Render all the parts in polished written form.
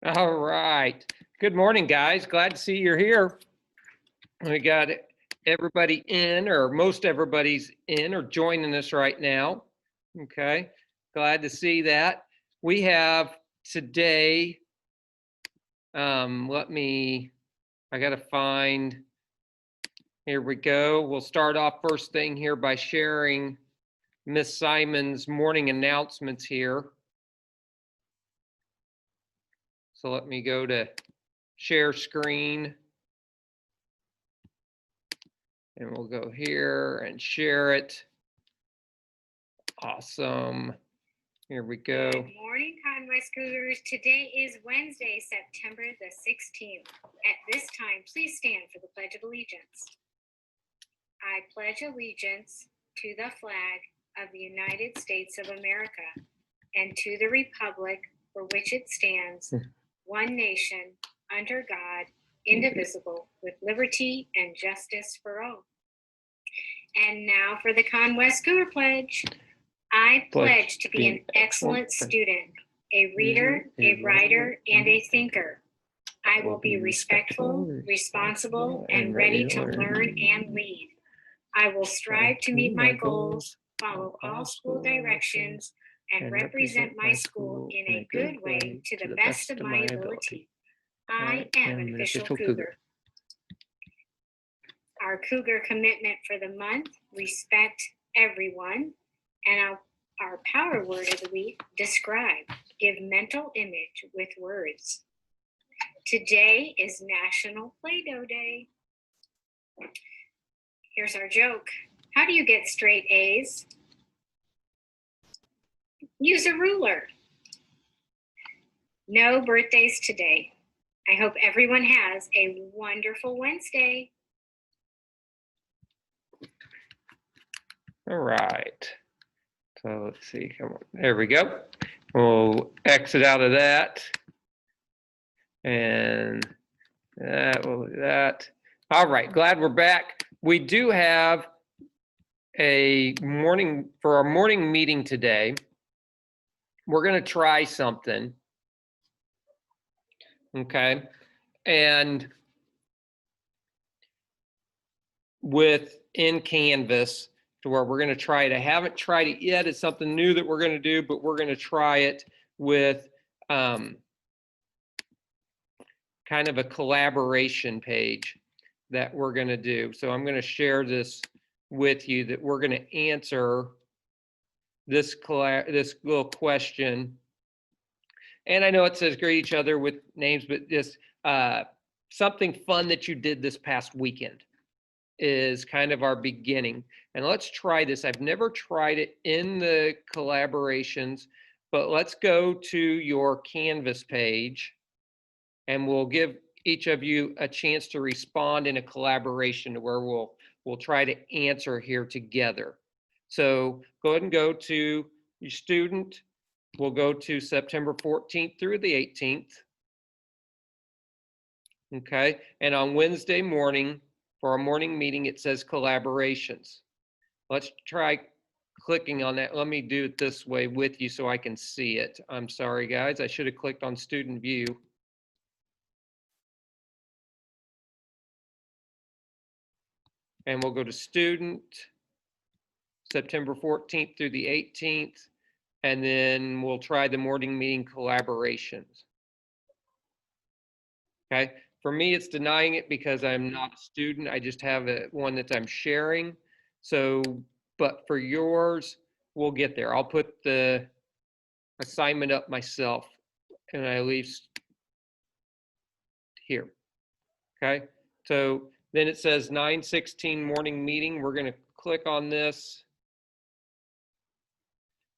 All right. Good morning, guys. Glad to see you're here. We got everybody in, or most everybody's in or joining us right now. Okay. Glad to see that. We have today, I got to find, here we go. We'll start off first thing here by sharing Miss Simon's morning announcements here. So let me go to share screen. And we'll go here and share it. Awesome. Here we go. Good morning, Conway Cougars. Today is Wednesday, September the 16th. At this time, please stand for the Pledge of Allegiance. I pledge allegiance to the flag of the United States of America and to the republic for which it stands, one nation, under God, indivisible, with liberty and justice for all. And now for the Conwest Cougar Pledge. I pledge to be an excellent student, a reader, a writer, and a thinker. I will be respectful, responsible, and ready to learn and lead. I will strive to meet my goals, follow all school directions, and represent my school in a good way to the best of my ability. I am an official Cougar. Our Cougar commitment for the month: respect everyone. And our power word of the week: describe. Give mental image with words. Today is National Play-Doh Day. Here's our joke. How do you get straight A's? Use a ruler. No birthdays today. I hope everyone has a wonderful Wednesday. All right. So let's see. Come on. There we go. We'll exit out of that. And that, we'll do that. All right. Glad we're back. We do have a morning, for our morning meeting today, we're going to try something. Okay. And within Canvas, to where we're going to try it. I haven't tried it yet. It's something new that we're going to do, but we're going to try it with kind of a collaboration page that we're going to do. So I'm going to share this with you, that we're going to answer this little question. And I know it says greet each other with names, but just something fun that you did this past weekend is kind of our beginning. And let's try this. I've never tried it in the collaborations, but let's go to your Canvas page and we'll give each of you a chance to respond in a collaboration where we'll try to answer here together. So go ahead and go to your student. We'll go to September 14th through the 18th. Okay, and on Wednesday morning, for our morning meeting, it says collaborations. Let's try clicking on that. Let me do it this way with you so I can see it. I'm sorry, guys. I should have clicked on student view. And we'll go to student, September 14th through the 18th. And then we'll try the morning meeting collaborations. Okay. For me, it's denying it because I'm not a student. I just have one that I'm sharing. So, but for yours, we'll get there. I'll put the assignment up myself and I leave here. Okay. So then it says 9:16 morning meeting. We're going to click on this.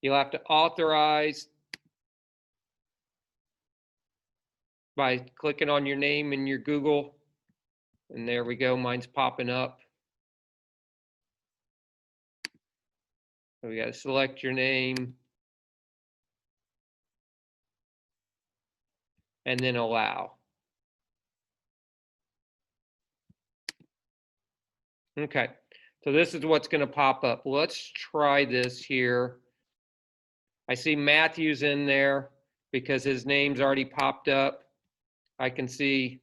You'll have to authorize by clicking on your name in your Google. And there we go. Mine's popping up. So we got to select your name and then allow. Okay, so this is what's going to pop up. Let's try this here. I see Matthew's in there because his name's already popped up. I can see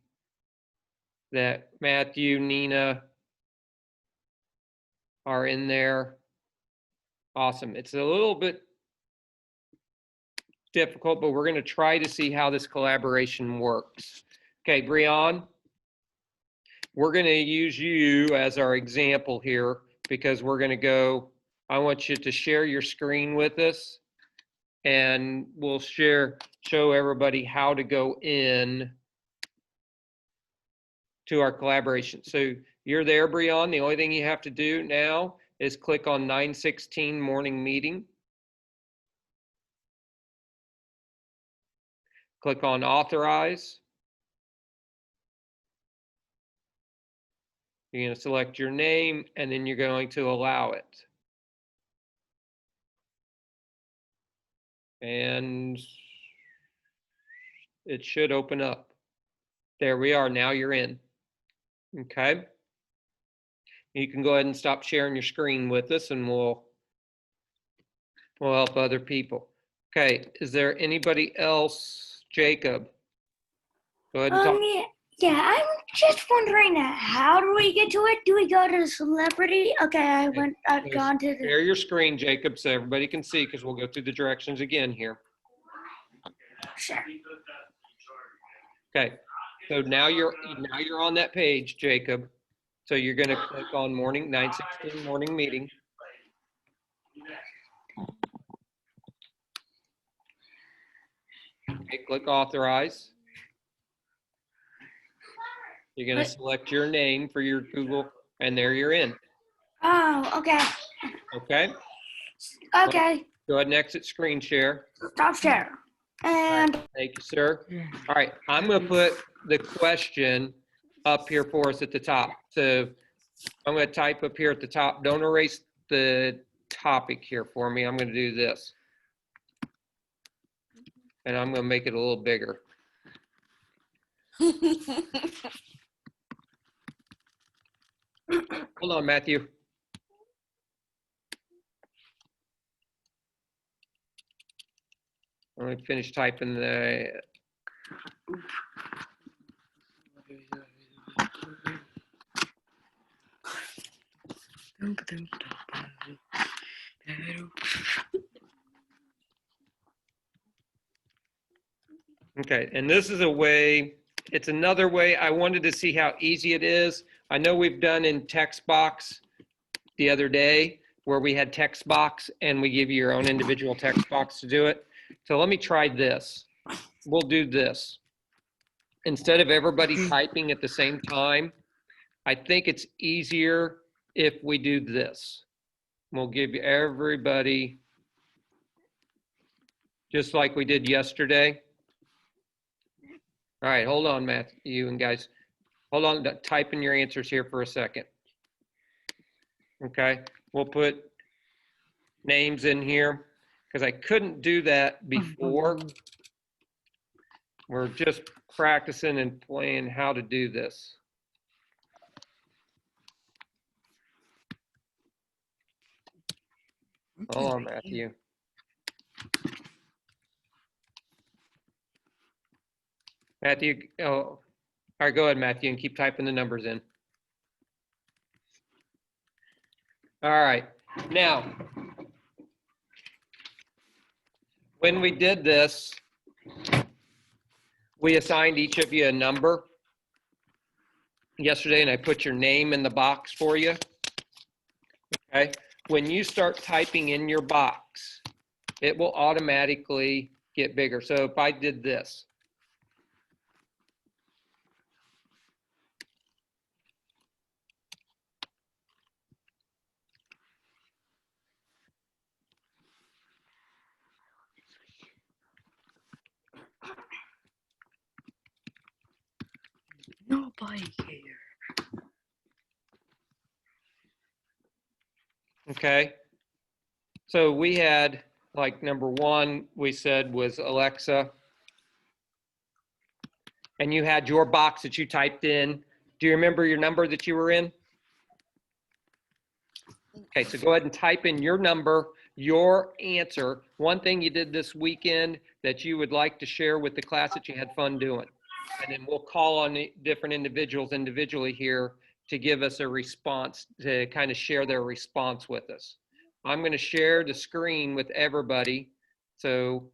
that Matthew, Nina are in there. Awesome. It's a little bit difficult, but we're going to try to see how this collaboration works. Okay, Brian, we're going to use you as our example here because we're going to go, I want you to share your screen with us and we'll show everybody how to go in to our collaboration. So you're there, Brian. The only thing you have to do now is click on 916 morning meeting. Click on authorize. You're going to select your name and then you're going to allow it. And it should open up. There we are. Now you're in. Okay. You can go ahead and stop sharing your screen with us and we'll help other people. Okay. Is there anybody else? Jacob. Go ahead and talk. Yeah, I'm just wondering how do we get to it? Do we go to celebrity? Okay, I've gone to the. Share your screen, Jacob, so everybody can see because we'll go through the directions again here. Sure. Okay. So now you're on that page, Jacob. So you're going to click on 916 morning meeting. Okay, click authorize. You're going to select your name for your Google, and there you're in. Oh, okay. Okay. Okay. Go ahead and exit screen share. Stop share. And Thank you, sir. All right, I'm going to put the question up here for us at the top. So I'm going to type up here at the top. Don't erase the topic here for me. I'm going to do this. And I'm going to make it a little bigger. Hold on, Matthew. Let me finish typing the. Okay, and this is a way, it's another way. I wanted to see how easy it is. I know we've done in text box the other day where we had text box and we give you your own individual text box to do it. So let me try this. We'll do this. Instead of everybody typing at the same time, I think it's easier if we do this. We'll give you everybody, just like we did yesterday. All right, hold on, Matthew and guys. Hold on, type in your answers here for a second. Okay, we'll put names in here because I couldn't do that before. We're just practicing and playing how to do this. Hold on, Matthew. Matthew, oh, all right, go ahead, Matthew, and keep typing the numbers in. All right, now, when we did this, we assigned each of you a number yesterday, and I put your name in the box for you. Okay, when you start typing in your box, it will automatically get bigger. So if I did this, Nobody cares. okay? So we had, like, number one, we said was Alexa. And you had your box that you typed in. Do you remember your number that you were in? Okay, so go ahead and type in your number, your answer. One thing you did this weekend that you would like to share with the class that you had fun doing. And then we'll call on the different individuals individually here to give us a response, to kind of share their response with us. I'm going to share the screen with everybody. So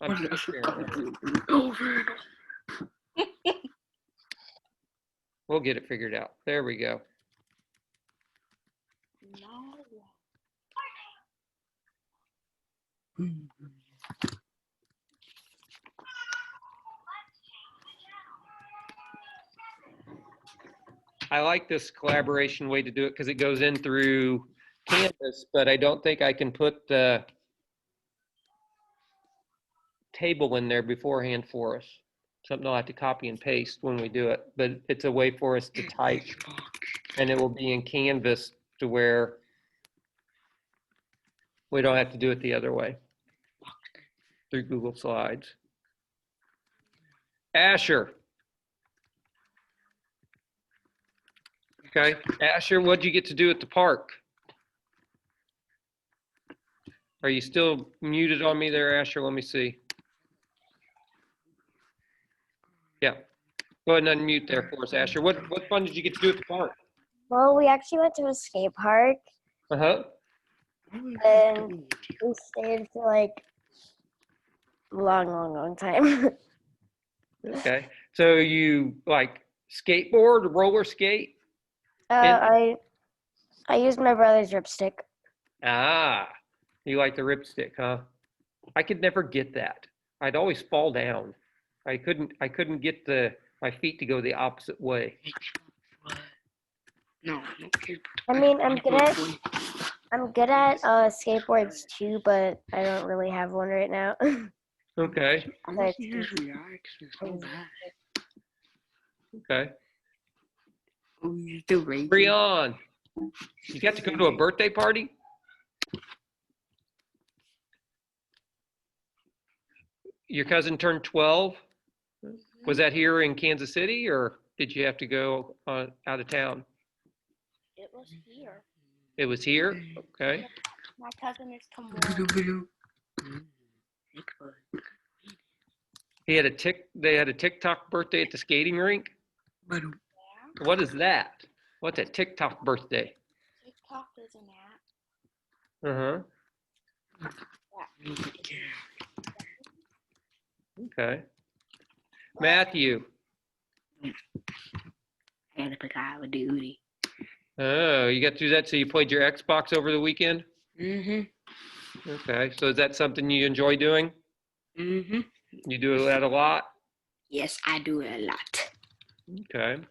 I'm sharing. We'll get it figured out. There we go. I like this collaboration way to do it because it goes in through Canvas, but I don't think I can put the table in there beforehand for us. Something I'll have to copy and paste when we do it, but it's a way for us to type, and it will be in Canvas to where we don't have to do it the other way through Google Slides. Asher. Okay, Asher, what'd you get to do at the park? Are you still muted on me there, Asher? Let me see. Yeah, go ahead and unmute there for us, Asher. What fun did you get to do at the park? Well, we actually went to a skate park Uh-huh. and we stayed for like a long time. Okay, so you like skateboard, roller skate? I used my brother's ripstick. Ah, you like the ripstick, huh? I could never get that. I'd always fall down. I couldn't get my feet to go the opposite way. No, I mean, I'm good at skateboards too, but I don't really have one right now. Okay, I want to hear his reaction so bad. okay. Oh, you're still raging. Breon, you got to go to a birthday party? Your cousin turned 12? Was that here in Kansas City, or did you have to go out of town? It was here. It was here? Okay. My cousin is tomorrow. They had a TikTok birthday at the skating rink? What is that? What's a TikTok birthday? TikTok is an app. Uh-huh. Okay. Matthew. I had to pick Call of Duty. Oh, you got to do that, so you played your Xbox over the weekend? Mm-hmm. Okay, so is that something you enjoy doing? Mm-hmm. You do that a lot? Yes, I do it a lot. Okay.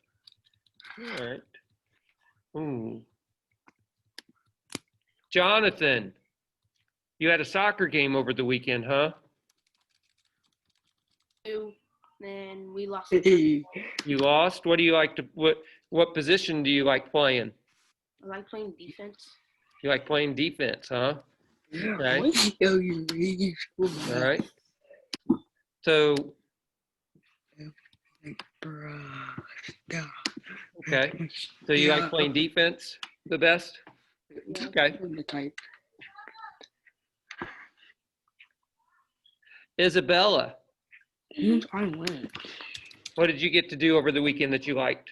All right. Ooh. Jonathan, you had a soccer game over the weekend, huh? Then we lost. You lost? What do you like to, what position do you like playing? I like playing defense. You like playing defense, huh? Okay. Oh, you're raging so All bad. right. So, Bruh, stop. okay. So you like playing defense the best? Okay. I'm the type. Isabella, I win. what did you get to do over the weekend that you liked?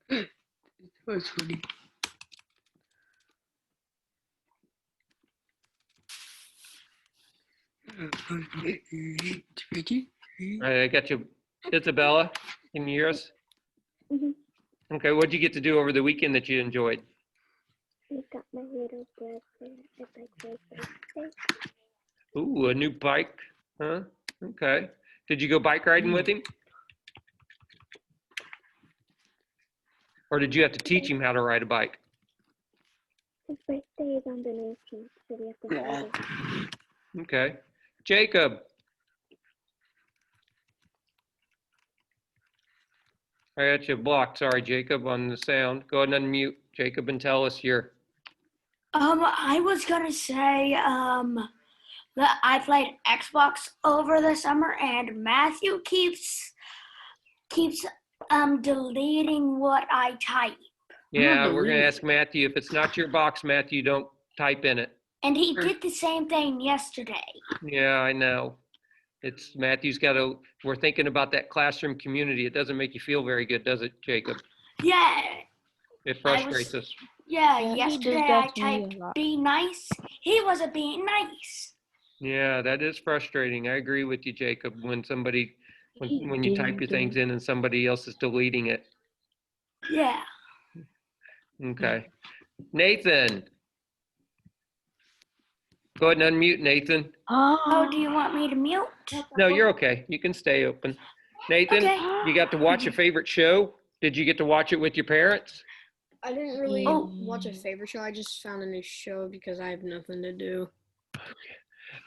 That's funny. All right, I got you. Isabella, can you hear us? Mhm. Okay, what did you get to do over the weekend that you enjoyed? I got my little brother a bike for his birthday. Ooh, a new bike, huh? Okay. Did you go bike riding with him? Or did you have to teach him how to ride a bike? His birthday is on the 19th, so we have to celebrate. Okay. Jacob. I got you blocked. Sorry, Jacob, on the sound. Go ahead and unmute, Jacob, and tell us your. I was gonna say that I played Xbox over the summer, and Matthew keeps deleting what I type. Yeah, we're gonna ask Matthew. If it's not your box, Matthew, don't type in it. And he did the same thing yesterday. Yeah, I know. It's Matthew's we're thinking about that classroom community. It doesn't make you feel very good, does it, Jacob? Yeah, It I was- frustrates us. yeah, Yeah, he yesterday does I that to me a typed lot. be nice. He wasn't being nice. Yeah, that is frustrating. I agree with you, Jacob, when when you type your things in and somebody else is deleting it. Yeah. Okay. Nathan. Go ahead and unmute, Nathan. Oh, do you want me to mute? No, you're okay. You can stay open. Nathan, Okay. you got to watch your favorite show? Did you get to watch it with your parents? I didn't really Oh. watch a favorite show. I just found a new show because I have nothing to do.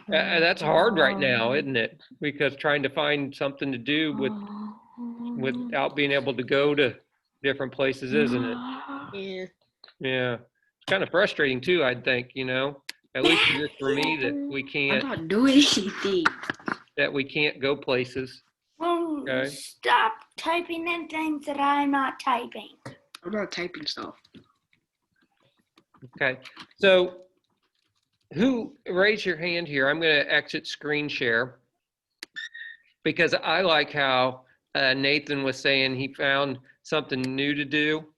That's hard right now, isn't it? Because trying to find something to do without being able to go to different places, isn't it? Yeah. Yeah. It's kind of frustrating too, I'd think, at least it is for me that I'm not doing anything. we can't go places. Well, Okay. stop typing in things that I'm not typing. I'm not typing stuff. Okay. So raise your hand here. I'm going to exit screen share because I like how Nathan was saying he found something new to do.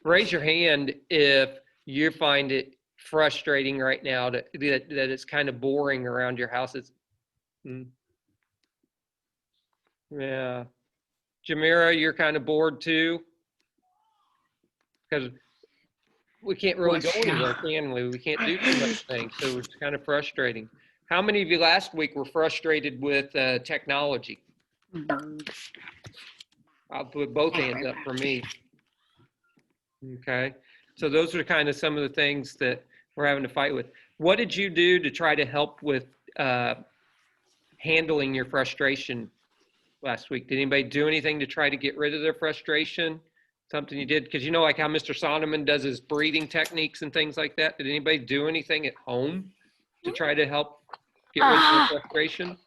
Raise your hand if you find it frustrating right now that it's kind of boring around your house. Yeah. Jamira, you're kind of bored too? Because we can't really go anywhere, can we? We can't do too much things, so it's kind of frustrating. How many of you last week were frustrated with technology? I'll put both hands up for me. Okay, so those are kind of some of the things that we're having to fight with. What did you do to try to help with handling your frustration last week? Did anybody do anything to try to get rid of their frustration? Something you did? Because like how Mr. Sonneman does his breathing techniques and things like that. Did anybody do anything at home to try to help get rid of their frustration?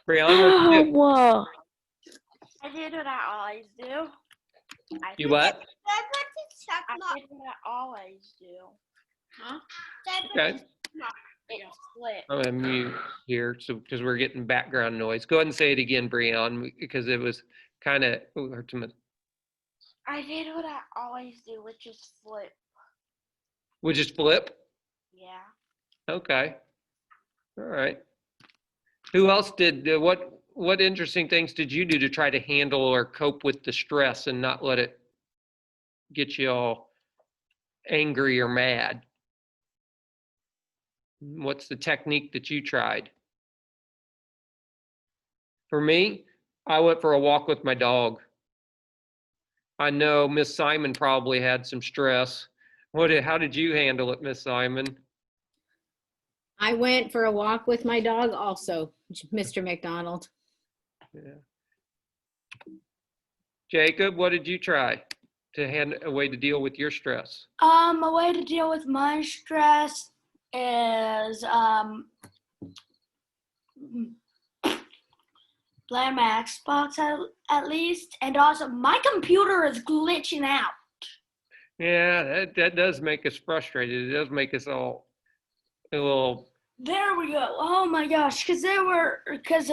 Brianna, what you do? Whoa. I did what I always do. You what? I did what I always do. Huh? Okay. It split. I'm gonna mute here, so because we're getting background noise. Go ahead and say it again, Brianna, because it was kind of hurt to me. I did what I always do, which is flip. Would just flip? Yeah. Okay. All right. Who else did what interesting things did you do to try to handle or cope with the stress and not let it get you all angry or mad? What's the technique that you tried? For me, I went for a walk with my dog. I know Miss Simon probably had some stress. How did you handle it, Miss Simon? I went for a walk with my dog also, Mr. McDonald. Yeah. Jacob, what did you try to a way to deal with your stress? A way to deal with my stress is playing my Xbox at least, and also my computer is glitching out. Yeah, that does make us frustrated. It does make us all a little. There we go. Oh my gosh, because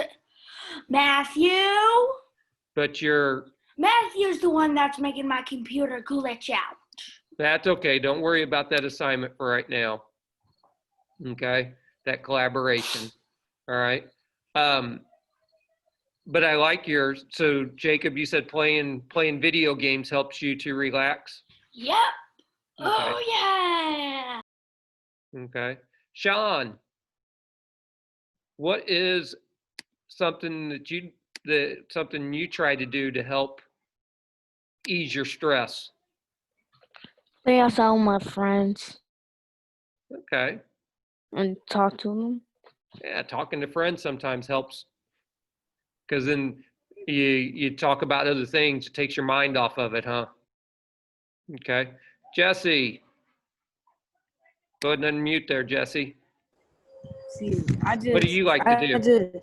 Matthew. But Matthew's the one that's making my computer glitch out. that's okay. Don't worry about that assignment for right now. Okay, that collaboration. All right. But I like yours. So Jacob, you said playing video games helps you to relax. Yep. Okay. Oh yeah. Okay. Sean, what is something something you try to do to help ease your stress? Play outside with my friends Okay. and talk to them. Yeah, talking to friends sometimes helps. Because then you talk about other things, it takes your mind off of it, huh? Okay. Jesse. Go ahead and unmute there, Jesse. See, I just. What do you like to do?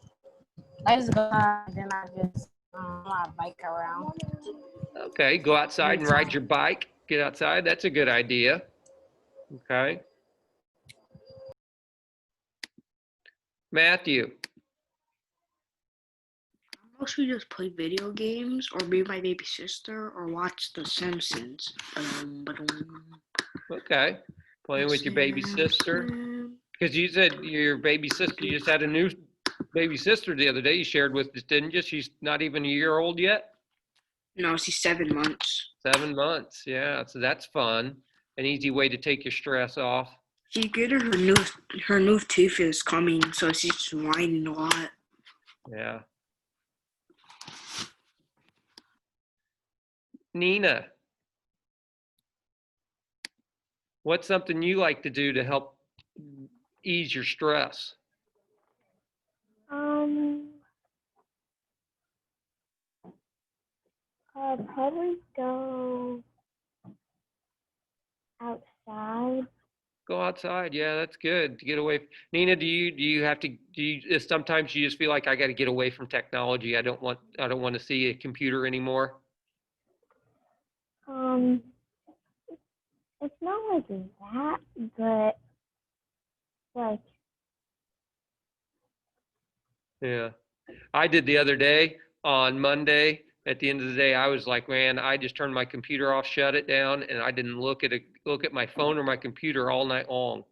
I just go out and then I just ride bike around. Okay, go outside and ride your bike. Get outside. That's a good idea. Okay. Matthew, I mostly just play video games or be my baby sister or watch The Simpsons. okay. Playing with your baby sister. Because you said your baby sister, you just had a new baby sister the other day you shared with us, didn't you? She's not even a year old yet? No, she's 7 months. 7 months, yeah. So that's fun. An easy way to take your stress off. She's good at her new tooth is coming, so she's whining a lot. Yeah. Nina, what's something you like to do to help ease your stress? Probably go outside. Go outside. Yeah, that's good to get away. Nina, do you have to sometimes you just feel like I got to get away from technology. I don't want to see a computer anymore. It's not like that, but like Yeah. I did the other day on Monday. At the end of the day, I was like, man, I just turned my computer off, shut it down, and I didn't look at my phone or my computer all night long.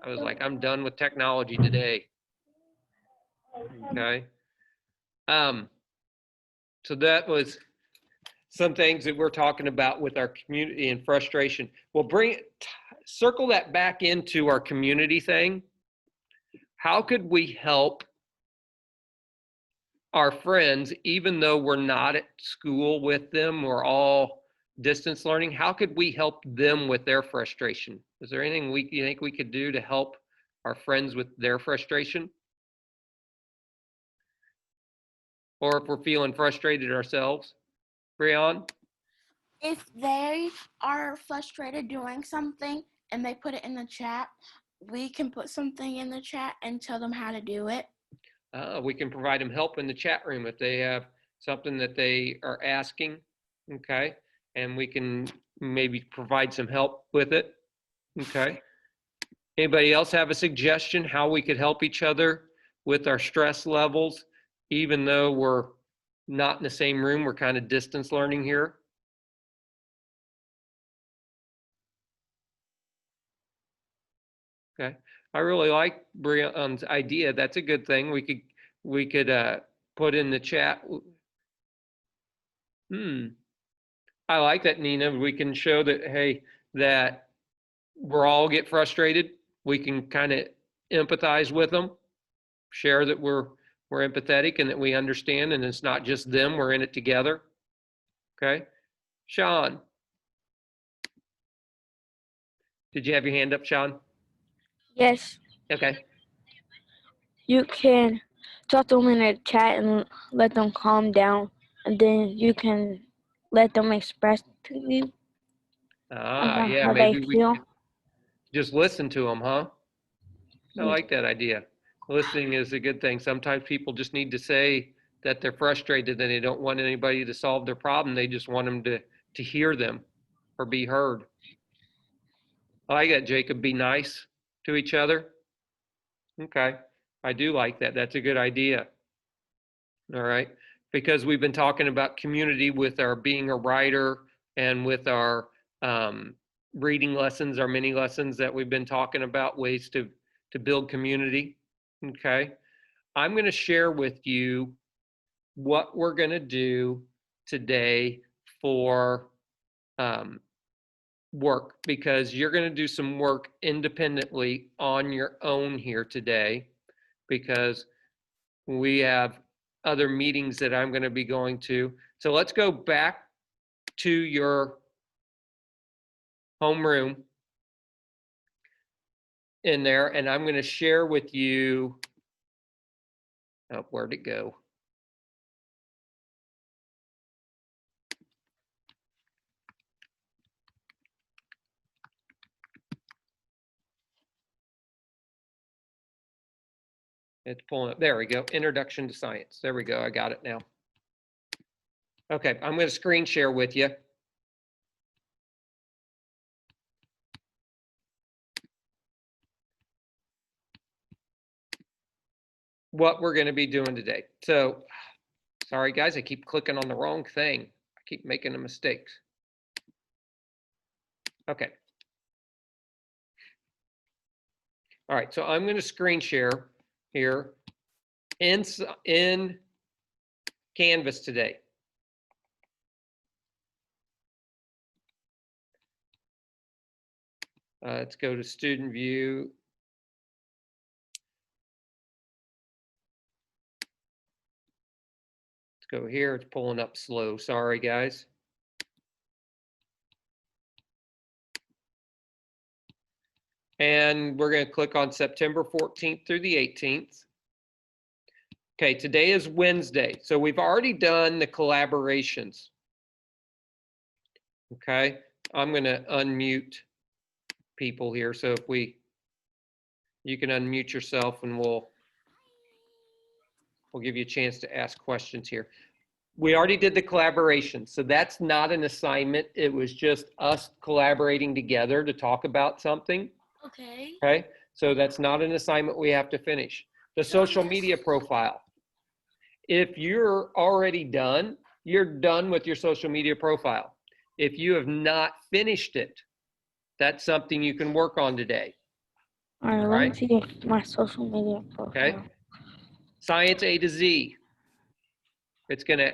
I was like, I'm done with technology today. Okay. So that was some things that we're talking about with our community and frustration. We'll circle that back into our community thing. How could we help our friends, even though we're not at school with them, we're all distance learning? How could we help them with their frustration? Is there anything you think we could do to help our friends with their frustration? Or if we're feeling frustrated ourselves? Brian? If they are frustrated doing something and they put it in the chat, we can put something in the chat and tell them how to do it. We can provide them help in the chat room if they have something that they are asking, okay? And we can maybe provide some help with it, okay? Anybody else have a suggestion how we could help each other with our stress levels, even though we're not in the same room, we're kind of distance learning here? Okay, I really like Brian's idea. That's a good thing. We could put in the chat. I like that, Nina. We can show that, hey, that we're all get frustrated. We can kind of empathize with them, share that we're empathetic and that we understand, and it's not just them. We're in it together. Okay, Sean, did you have your hand up, Sean? Yes, Okay. you can talk to them in the chat and let them calm down, and then you can let them express to you Ah, yeah, how they maybe we feel. could just listen to them, huh? I Yeah. like that idea. Listening is a good thing. Sometimes people just need to say that they're frustrated and they don't want anybody to solve their problem. They just want them to hear them or be heard. I like that, Jacob. Be nice to each other. Okay. I do like that. That's a good idea. All right. Because we've been talking about community with our being a writer and with our reading lessons, our mini lessons that we've been talking about, ways to build community. Okay. I'm going to share with you what we're going to do today for work, because you're going to do some work independently on your own here today, because we have other meetings that I'm going to be going to. So let's go back to your homeroom in there, and I'm going to share with you, oh, where'd it go? It's pulling up. There we go. Introduction to Science. There we go. I got it now. Okay, I'm going to screen share with you. what we're going to be doing today. So, sorry guys, I keep clicking on the wrong thing. I keep making the mistakes. Okay. All right, so I'm going to screen share here in Canvas today. Let's go to student view. Let's go here. It's pulling up slow. Sorry, guys. And we're going to click on September 14th through the 18th. Okay, today is Wednesday. So we've already done the collaborations. Okay, I'm going to unmute people here. So if you can unmute yourself and we'll give you a chance to ask questions here. We already did the collaboration, so that's not an assignment. It was just us collaborating together to talk about something. Okay. Okay, so that's not an assignment we have to finish. The social media profile. If you're already done, you're done with your social media profile. If you have not finished it, that's something you can work on today. All right, let me see my social media profile. Okay. Science A to Z. It's gonna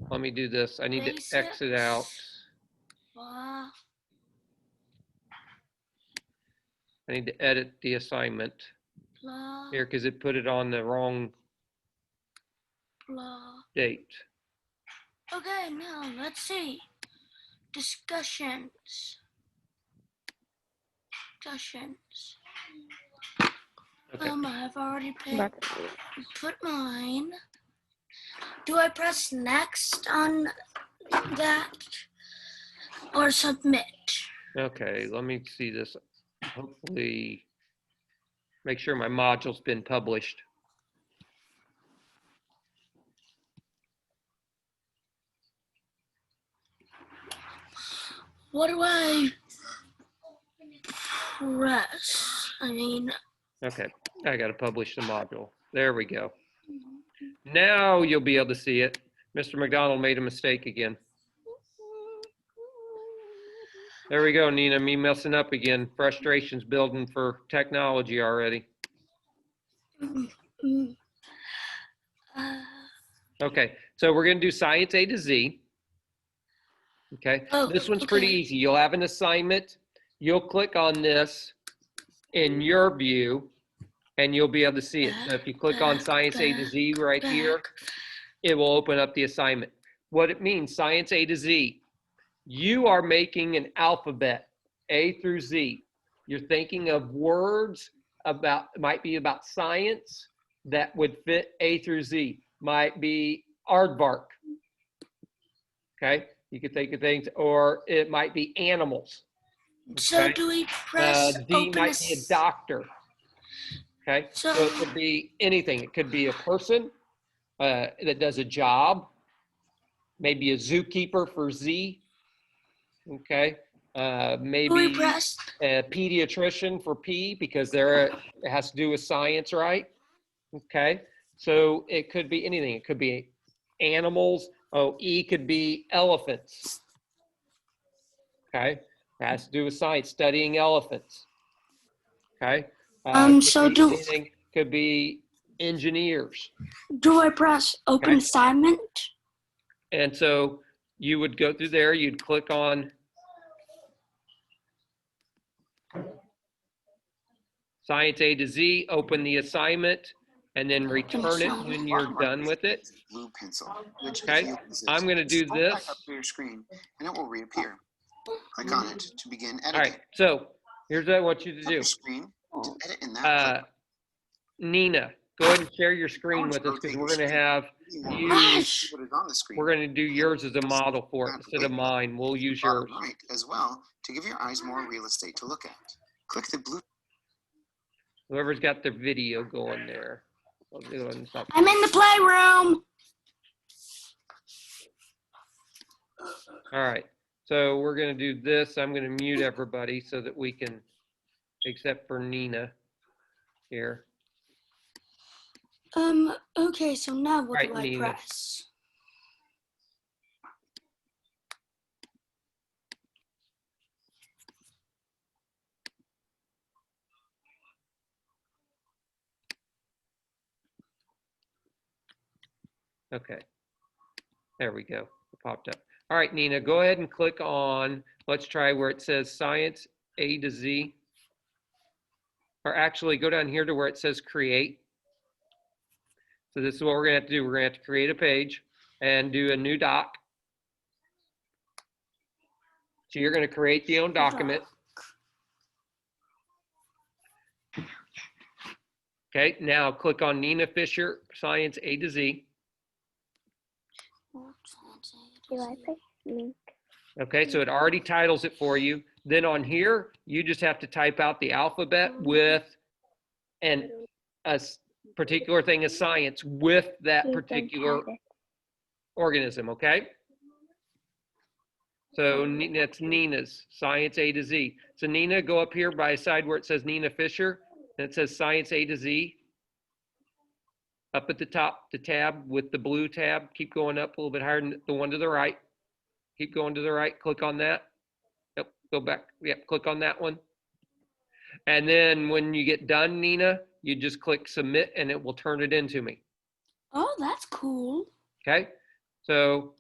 let me do this. I need to exit out. I need to edit the assignment here because it put it on the wrong date. Okay, now let's see. Discussions. Okay. I've already put mine. Do I press next on that or submit? Okay, let me see this. Hopefully, make sure my module's been published. What do I press? I mean, Okay, I got to publish the module. There we go. Now you'll be able to see it. Mr. McDonald made a mistake again. There we go, Nina, me messing up again. Frustrations building for technology already. Okay, so we're going to do Science A to Z. Okay, this one's pretty easy. You'll have an assignment. You'll click on this in your view, and you'll be able to see it. So if you click on Science A to Z right here, it will open up the assignment. What it means, Science A to Z, you are making an alphabet, A through Z. You're thinking of words might be about science that would fit A through Z. Might be aardvark. Okay, you could think of things, or it might be animals. so Okay? do we press D open might be a doctor. Okay, so it could be anything. It could be a person that does a job, maybe a zookeeper for Z. Okay, maybe a pediatrician for P because it has to do with science, right? Okay, so it could be anything. It could be animals. Oh, E could be elephants. Okay, it has to do with science, studying elephants. Okay. Could be engineers. Do I press open assignment? And so you would go through there, you'd click on Science A to Z, open the assignment, and then return it when you're done with it. Blue pencil. Okay, I'm going to do this. Up to your screen, and it will reappear. Click on it to begin editing. All right, so here's what I want you to do. Your screen to edit in that. Nina, go ahead and share your screen with us because we're going to have we're going to do yours as a model for it instead of mine. We'll use yours. Right as well to give your eyes more real estate to look at. Click the blue. Whoever's got their video going there. I'm in the playroom. All right, so we're going to do this. I'm going to mute everybody so that we can except for Nina here. Okay, so now what Right, do I Nina. press? Okay. There we go. It popped up. All right, Nina, go ahead and click on, let's try where it says Science A to Z. Or actually go down here to where it says create. So this is what we're gonna have to do. We're gonna have to create a page and do a new doc. So you're gonna create the own document. Okay, now click on Nina Fisher, Science A to Z. Do I pick link? Okay, so it already titles it for you. Then on here, you just have to type out the alphabet with a particular thing of science with that particular organism, okay? So that's Nina's, Science A to Z. So Nina, go up here by side where it says Nina Fisher, and it says Science A to Z. Up at the top, the tab with the blue tab, keep going up a little bit higher than the one to the right. Keep going to the right, click on that. Yep, go back, yep, click on that one. And then when you get done, Nina, you just click submit and it will turn it into me. Oh, that's cool. Okay, so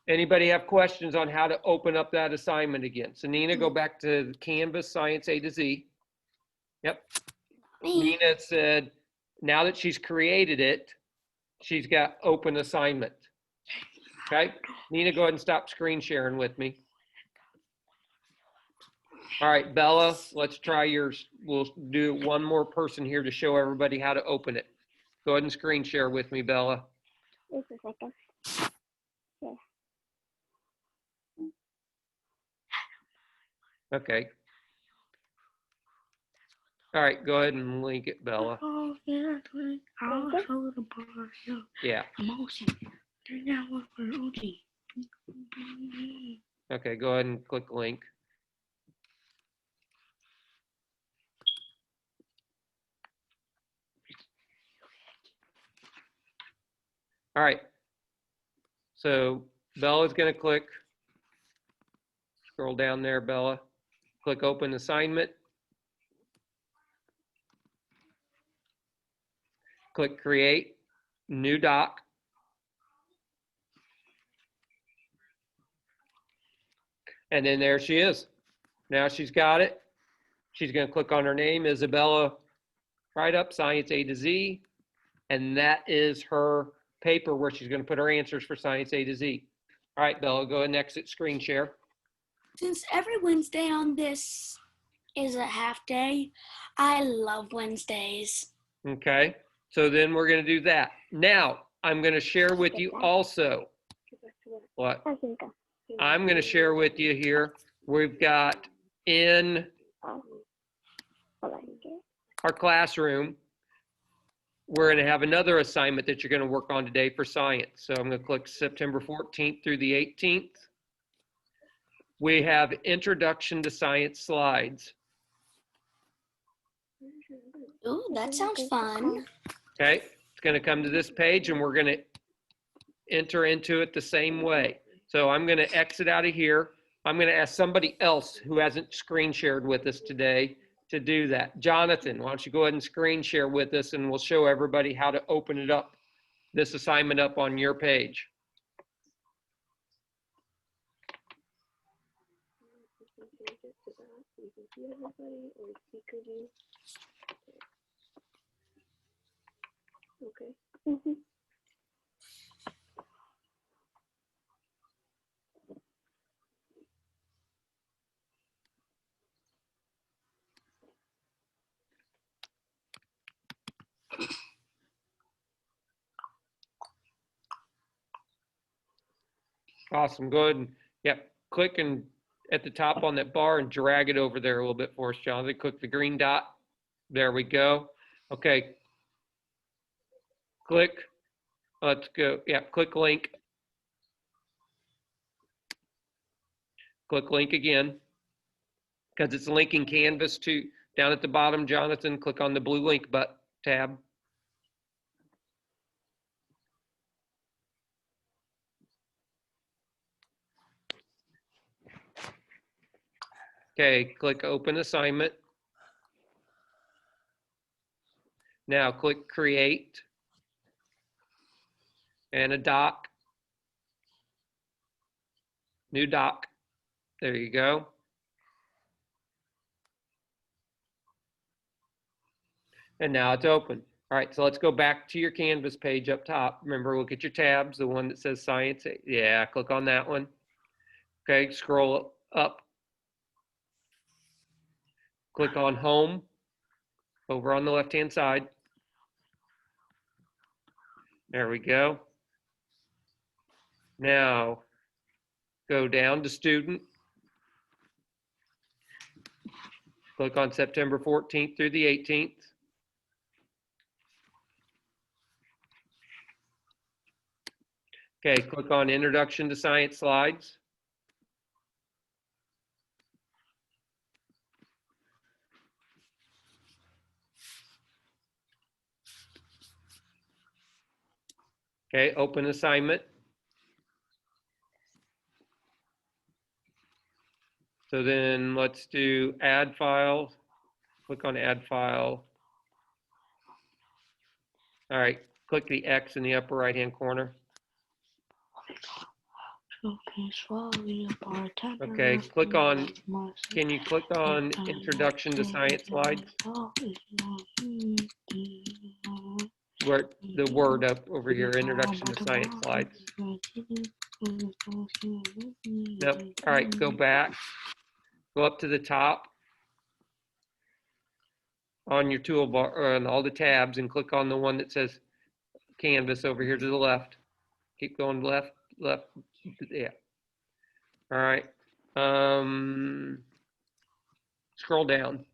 anybody have questions on how to open up that assignment again? So Nina, go back to Canvas, Science A to Z. Yep. Nina said, now that she's created it, she's got open assignment. Okay, Nina, go ahead and stop screen sharing with me. All right, Bella, let's try yours. We'll do one more person here to show everybody how to open it. Go ahead and screen share with me, Bella. Just a second. Yeah. Okay. All right, go ahead and link it, Bella. Oh, yeah, also the bar, Yeah. emotion. Turn down what for OG. Okay, go ahead and click link. All right. So Bella's going to click, scroll down there, Bella. Click open assignment. Click create, new doc. And then there she is. Now she's got it. She's going to click on her name, Isabella Write-Up, Science A to Z. And that is her paper where she's going to put her answers for Science A to Z. All right, Bella, go ahead and exit screen share. Since every Wednesday on this is a half day, I love Wednesdays. Okay, so then we're going to do that. Now, I'm going to share with you also what? I can go. I'm going to share with you here. We've got in Hold on. our classroom, we're going to have another assignment that you're going to work on today for science. So I'm going to click September 14th through the 18th. We have Introduction to Science slides. Ooh, that sounds fun. Okay, it's going to come to this page and we're going to enter into it the same way. So I'm going to exit out of here. I'm going to ask somebody else who hasn't screen shared with us today to do that. Jonathan, why don't you go ahead and screen share with us and we'll show everybody how to open it up, this assignment up on your page. Mhm. Awesome, go ahead and, yep, click and at the top on that bar and drag it over there a little bit for us, Jonathan. Click the green dot. There we go. Okay. Click, let's go, yeah, click link. Click link again, because it's linking Canvas to down at the bottom, Jonathan, click on the blue link tab. Okay, click open assignment. Now click create and a doc. New doc. There you go. And now it's open. All right, so let's go back to your Canvas page up top. Remember, look at your tabs, the one that says Science. Yeah, click on that one. Okay, scroll up. Click on Home over on the left-hand side. There we go. Now, go down to Student. Click on September 14th through the 18th. Okay, click on Introduction to Science Slides. Okay, open assignment. So then let's do add file. Click on add file. All right, click the X in the upper right-hand corner. Okay, click on, can you click on Introduction to Science Slides? Where the word up over here, Introduction to Science Slides. Nope. All right, go back. Go up to the top on your toolbar, on all the tabs, and click on the one that says Canvas over here to the left. Keep going left, yeah. All right. Scroll down.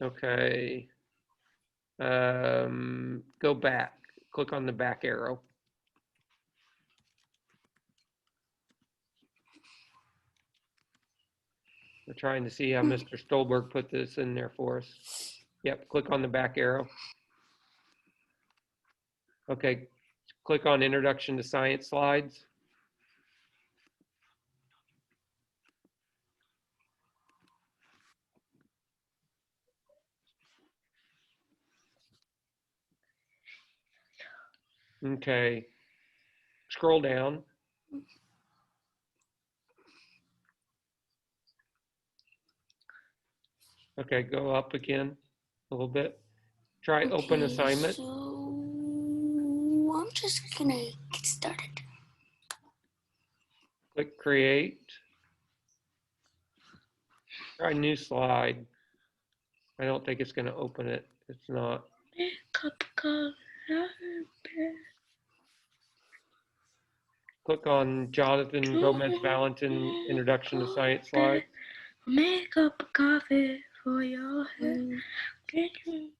Okay. Go back. Click on the back arrow. We're trying to see how Mr. Stolberg put this in there for us. Yep, click on the back arrow. Okay, click on Introduction to Science Slides. Okay, scroll down. Okay, go up again a little bit. Try open assignment. So I'm just gonna get started. Click create. Try new slide. I don't think it's gonna open it. It's not. Click on Jonathan Gomez Valentin Introduction to Science Slides. Make up a coffee for your head. Get you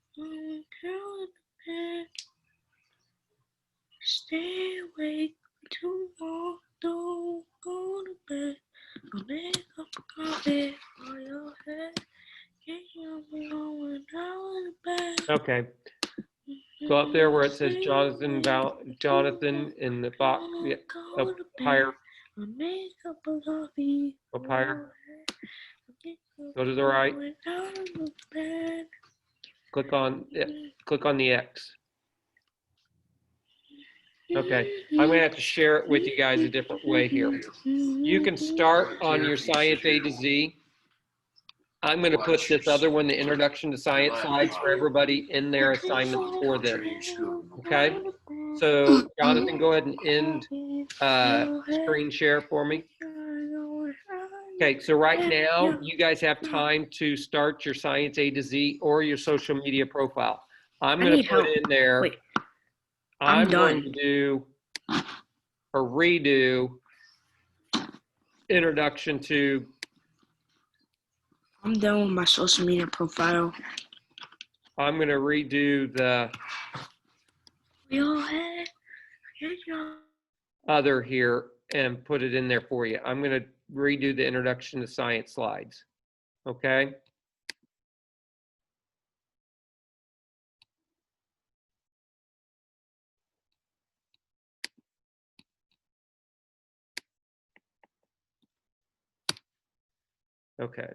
stay awake too long. Don't go to bed. I'll make up a coffee for your head. Get you going out of bed. Okay. Go up there where it says Jonathan in the box. Yeah, up higher. I'll make up a coffee. Up higher. Go to the right. Click on the X. Okay, I'm gonna have to share it with you guys a different way here. You can start on your Science A to Z. I'm gonna put this other one, the Introduction to Science Slides, for everybody in their assignments for them. Okay, so Jonathan, go ahead and end screen share for me. Okay, so right now, you guys have time to start your Science A to Z or your social media profile. I'm going to put in there, Wait, I'm done. going to do a redo introduction to, I'm done with my social media profile. I'm going to redo the We all had other here and put it in there for you. I'm going to redo the introduction to science slides. Okay? Okay.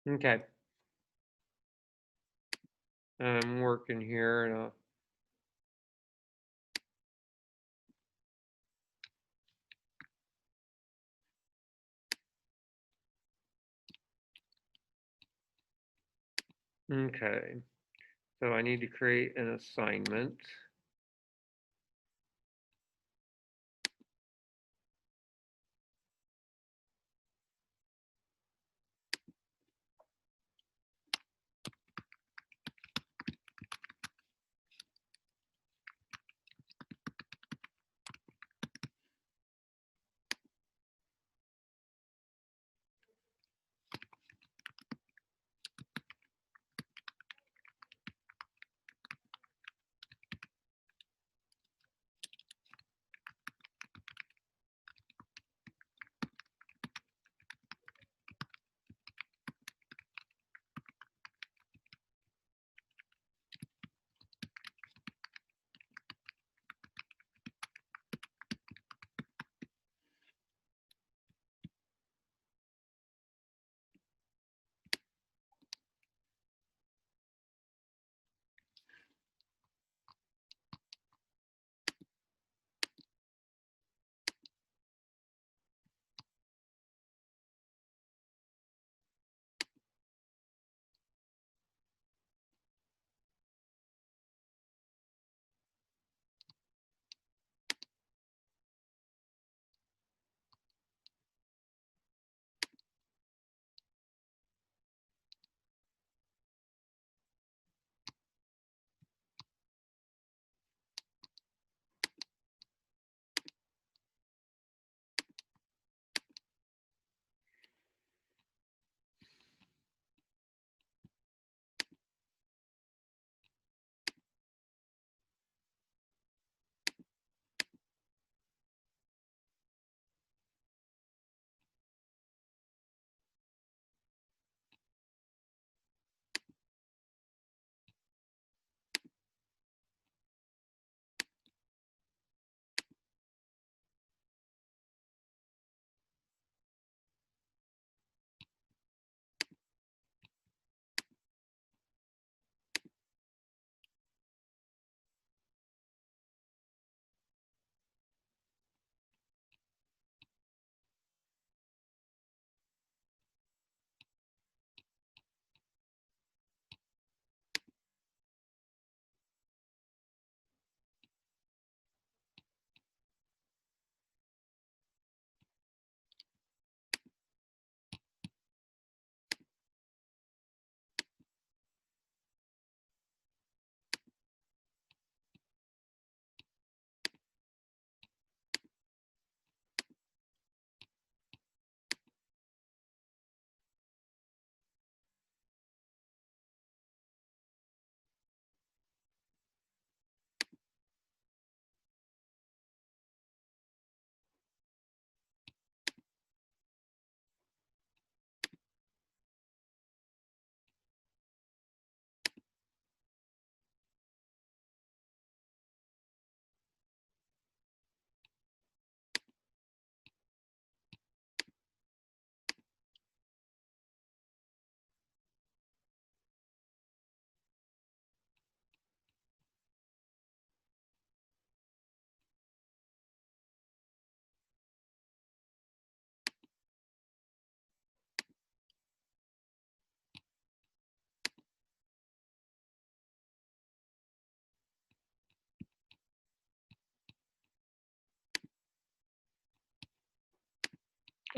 Okay. I'm working here and okay. So I need to create an assignment.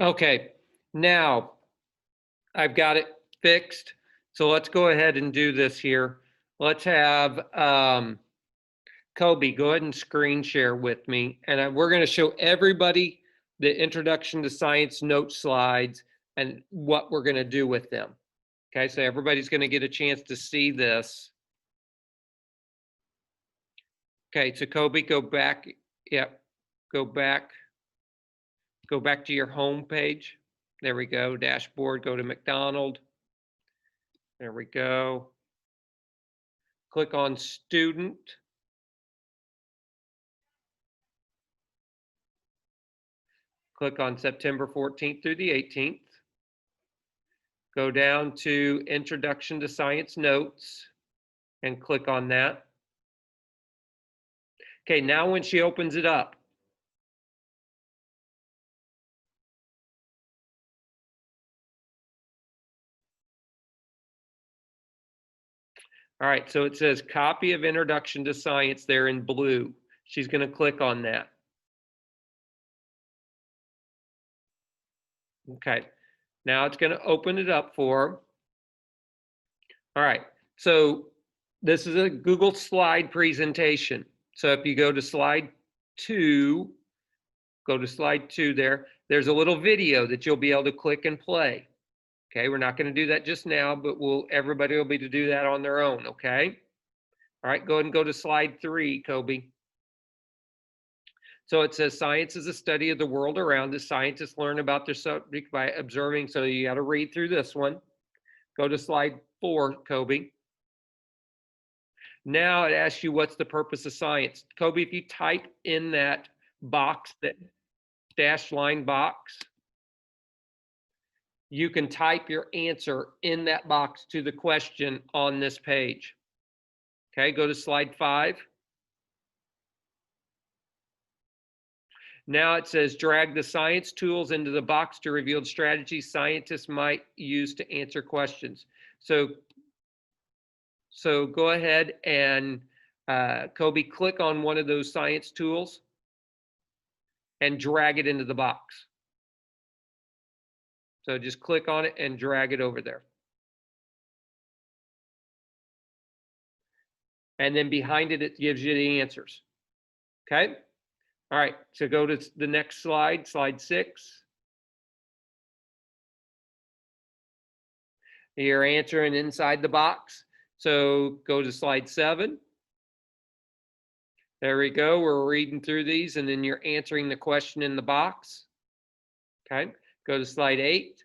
Okay, now I've got it fixed. So let's go ahead and do this here. Let's have Kobe, go ahead and screen share with me. And we're going to show everybody the introduction to science note slides and what we're going to do with them. Okay, so everybody's going to get a chance to see this. Okay, so Kobe, go back. Yep, go back. Go back to your home page. There we go, dashboard, go to McDonald. There we go. Click on student. Click on September 14th through the 18th. Go down to Introduction to Science Notes and click on that. Okay, now when she opens it up, all right, so it says copy of Introduction to Science there in blue. She's going to click on that. Okay, now it's going to open it up for her. All right, so this is a Google slide presentation. So if you go to slide 2, go to slide 2 there, there's a little video that you'll be able to click and play. Okay, we're not going to do that just now, but everybody will be able to do that on their own, okay? All right, go ahead and go to slide 3, Kobe. So it says science is a study of the world around us. Scientists learn about their subject by observing. So you got to read through this one. Go to slide 4, Kobe. Now it asks you what's the purpose of science. Kobe, if you type in that box, that dashed line box, you can type your answer in that box to the question on this page. Okay, go to slide 5. Now it says drag the science tools into the box to reveal strategies scientists might use to answer questions. So go ahead and Kobe, click on one of those science tools and drag it into the box. So just click on it and drag it over there. And then behind it, it gives you the answers. Okay? All right, so go to the next slide, slide 6. You're answering inside the box. So go to slide 7. There we go. We're reading through these and then you're answering the question in the box. Okay, go to slide 8.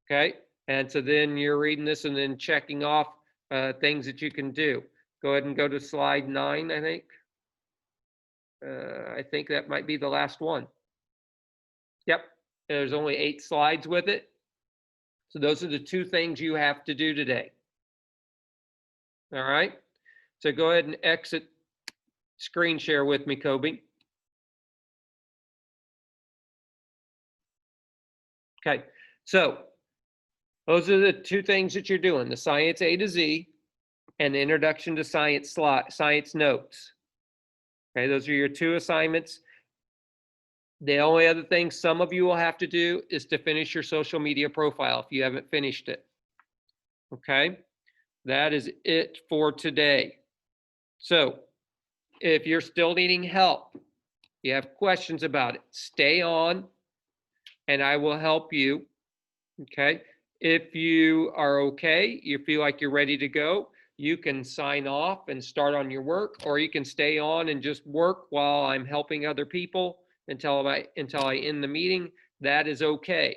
Okay, and so then you're reading this and then checking off things that you can do. Go ahead and go to slide 9, I think. I think that might be the last one. Yep, there's only 8 slides with it. So those are the 2 things you have to do today. All right, so go ahead and exit screen share with me, Kobe. Okay, so those are the 2 things that you're doing, the Science A to Z and the Introduction to Science science notes. Okay, those are your 2 assignments. The only other thing some of you will have to do is to finish your social media profile if you haven't finished it. Okay, that is it for today. So if you're still needing help, you have questions about it, stay on and I will help you. Okay, if you are okay, you feel like you're ready to go, you can sign off and start on your work, or you can stay on and just work while I'm helping other people until I end the meeting. That is okay.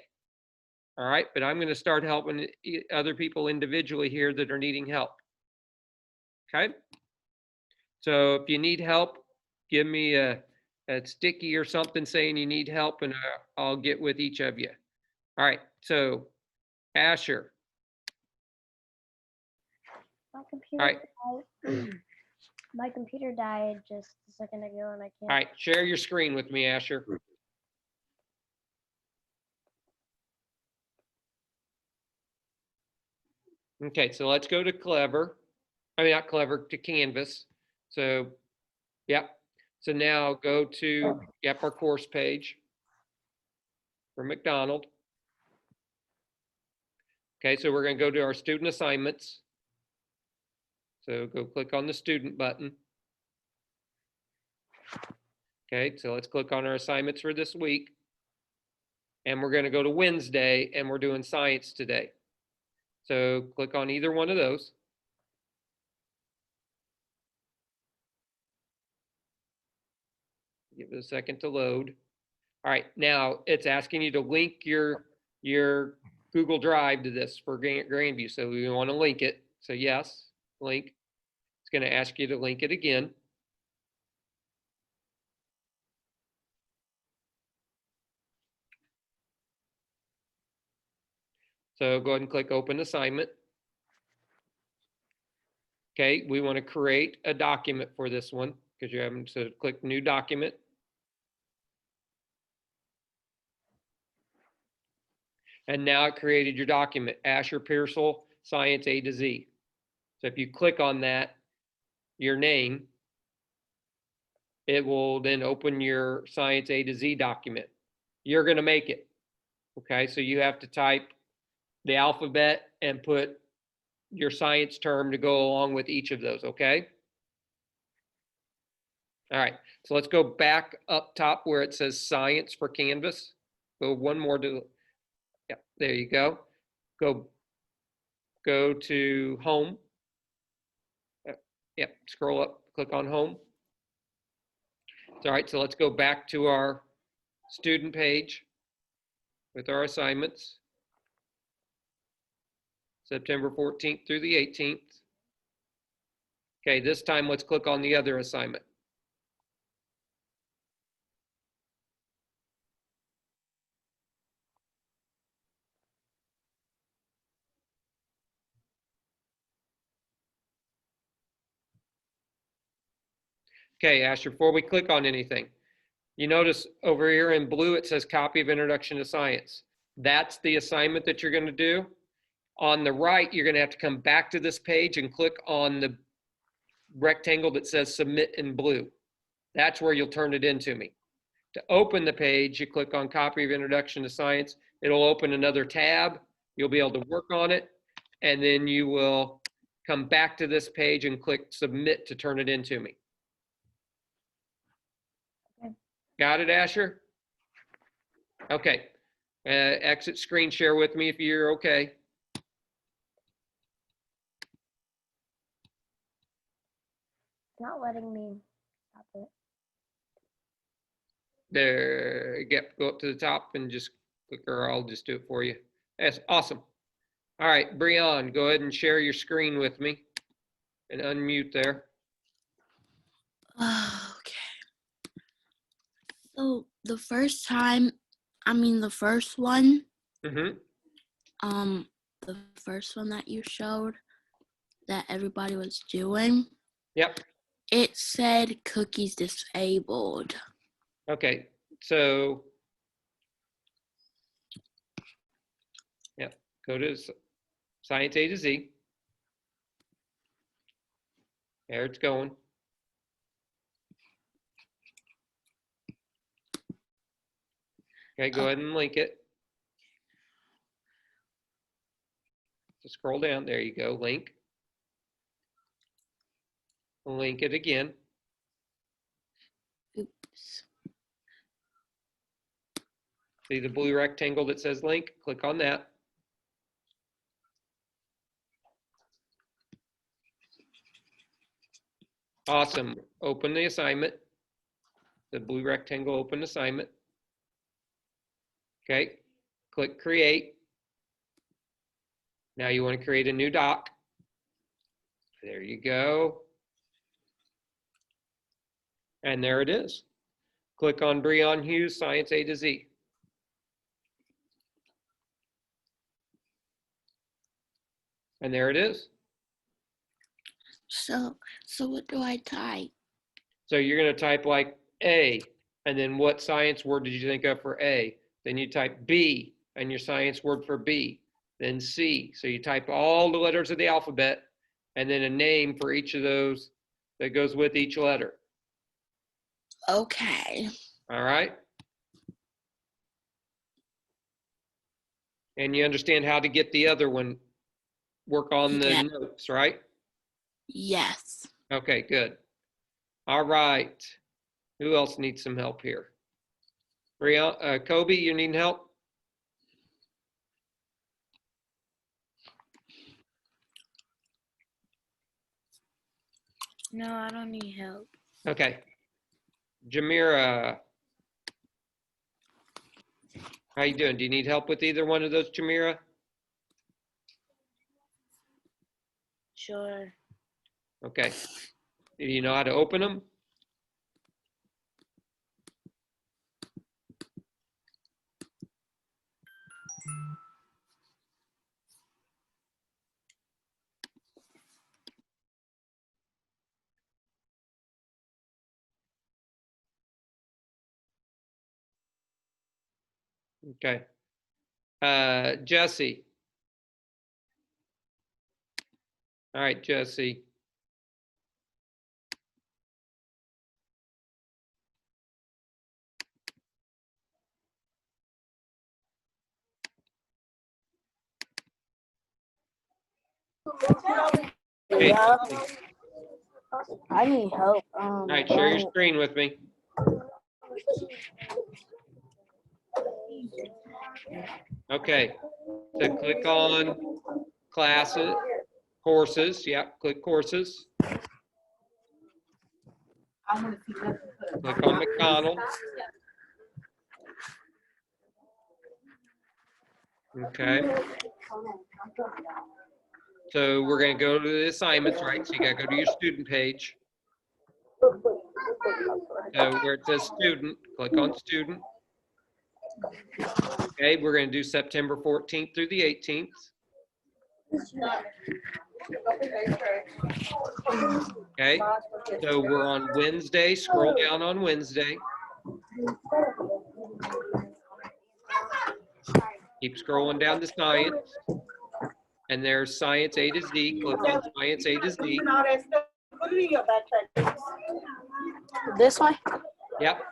All right, but I'm going to start helping other people individually here that are needing help. Okay, so if you need help, give me a sticky or something saying you need help and I'll get with each of you. All right, so Asher. My computer, my computer died just a second ago and I can't. All right, share your screen with me, Asher. Okay, so let's go to Clever. I mean, not Clever, to Canvas. So, yep. So now go to, yep, our course page. for McDonald. Okay, so we're going to go to our student assignments. So go click on the student button. Okay, so let's click on our assignments for this week. And we're going to go to Wednesday, and we're doing science today. So click on either one of those. Give it a second to load. All right, now it's asking you to link your Google Drive to this for Grandview. So we want to link it. So yes, link. It's going to ask you to link it again. So go ahead and click open assignment. Okay, we want to create a document for this one because you're having to click new document. And now it created your document, Asher Pearsall, Science A to Z. So if you click on that, your name, it will then open your Science A to Z document. You're going to make it. Okay, so you have to type the alphabet and put your science term to go along with each of those, okay? All right, so let's go back up top where it says science for Canvas. Go one more to, yeah, there you go. Go to home. Yep, scroll up, click on home. All right, so let's go back to our student page with our assignments. September 14th through the 18th. Okay, this time let's click on the other assignment. Okay, Asher, before we click on anything, you notice over here in blue, it says copy of Introduction to Science. That's the assignment that you're going to do. On the right, you're going to have to come back to this page and click on the rectangle that says submit in blue. That's where you'll turn it into me. To open the page, you click on copy of Introduction to Science. It'll open another tab. You'll be able to work on it. And then you will come back to this page and click submit to turn it into me. Okay. Got it, Asher? Okay. Exit screen share with me if you're okay. It's not letting me stop it. There, go up to the top and just click, or I'll just do it for you. That's awesome. All right, Breon, go ahead and share your screen with me and unmute there. Okay. So the first one, Mm-hmm. the first one that you showed that everybody was doing, Yep. it said cookies disabled. Okay, so, yeah, go to Science A to Z. There it's going. Okay, go ahead and link it. Just scroll down, there you go, link. Link it again. Oops. See the blue rectangle that says link? Click on that. Awesome. Open the assignment. The blue rectangle, open assignment. Okay. Click create. Now you want to create a new doc. There you go. And there it is. Click on Breon Hughes, Science A to Z. And there it is. So what do I type? So you're going to type like A, and then what science word did you think of for A? Then you type B, and your science word for B. Then C. So you type all the letters of the alphabet, and then a name for each of those that goes with each letter. Okay. All right? And you understand how to get the other one, work on the Yeah. notes, right? Yes. Okay, good. All right. Who else needs some help here? Kobe, you need help? No, I don't need help. Okay. Jamira, how you doing? Do you need help with either one of those, Jamira? Sure. Okay. Do you know how to open them? Okay. Jesse. All right, Jesse. Hey, Jesse. I need help. All right, share your screen with me. Okay, so click on classes, courses, yep, click courses. Click on McDonald. Okay. So we're gonna go to the assignments, right? So you gotta go to your student page. So where it says student, click on student. Okay, we're gonna do September 14th through the 18th. Okay, so we're on Wednesday, scroll down on Wednesday. Keep scrolling down to science. And there's science A to Z, click on science A to Z. This one? Yep.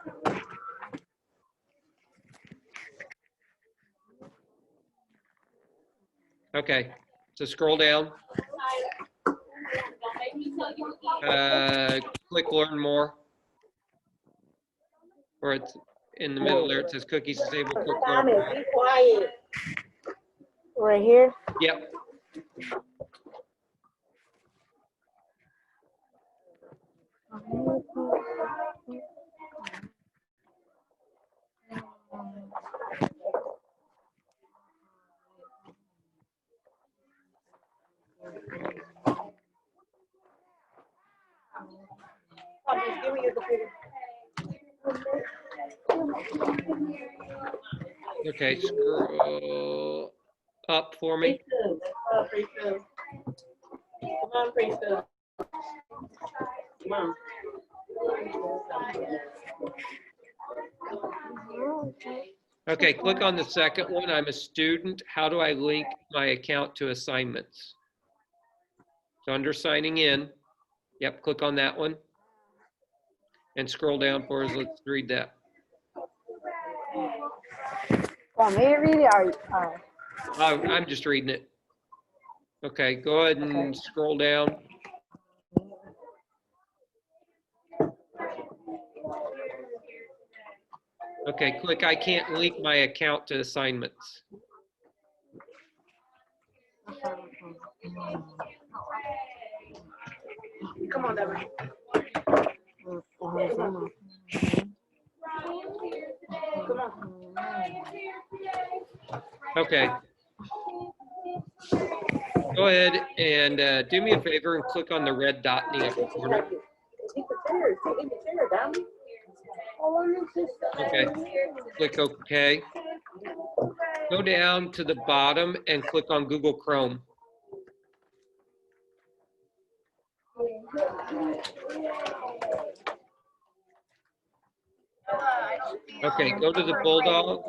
Okay, so scroll down. Click learn more. Or it's in the middle there, it says cookies disabled, click learn more. Right here? Yep. Okay, scroll up for me. Okay, click on the second one. I'm a student. How do I link my account to assignments? So under signing in, yep, click on that one. And scroll down for us. Let's read that. Want me to read it or? Oh, I'm just reading it. Okay, go ahead and scroll down. Okay, click I can't link my account to assignments. Come on, Deborah. Come on. Okay. Go ahead and do me a favor and click on the red dot in the upper corner. Okay, click OK. Go down to the bottom and click on Google Chrome. Okay, go to the Bulldog.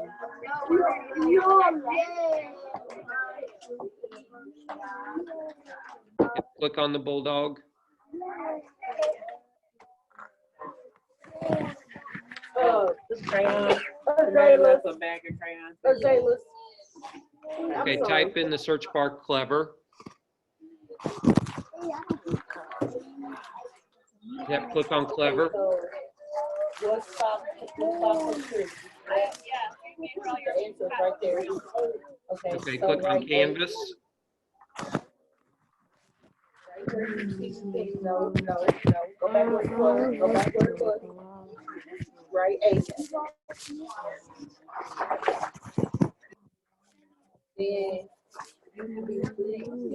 Click on the Bulldog. Oh, this crayon. Somebody left a bag of crayons. Okay, type in the search bar clever. Yep, click on clever. Okay, click on Canvas. Go back where it was. Go back where it was. Right, A.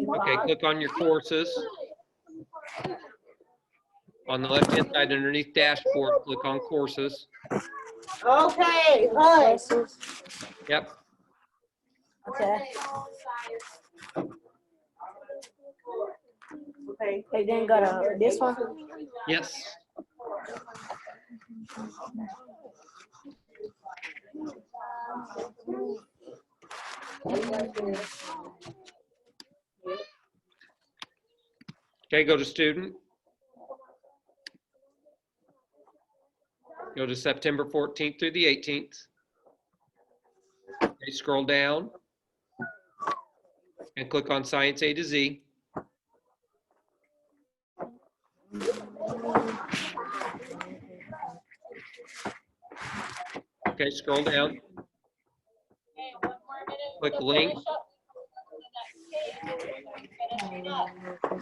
Okay, click on your courses. On the left-hand side underneath dashboard, click on courses. Okay, good. Yep, Okay. Okay, and then go to this one. yes. Okay, go to student. Go to September 14th through the 18th. Okay, scroll down and click on Science A to Z. Okay, scroll down. Click link.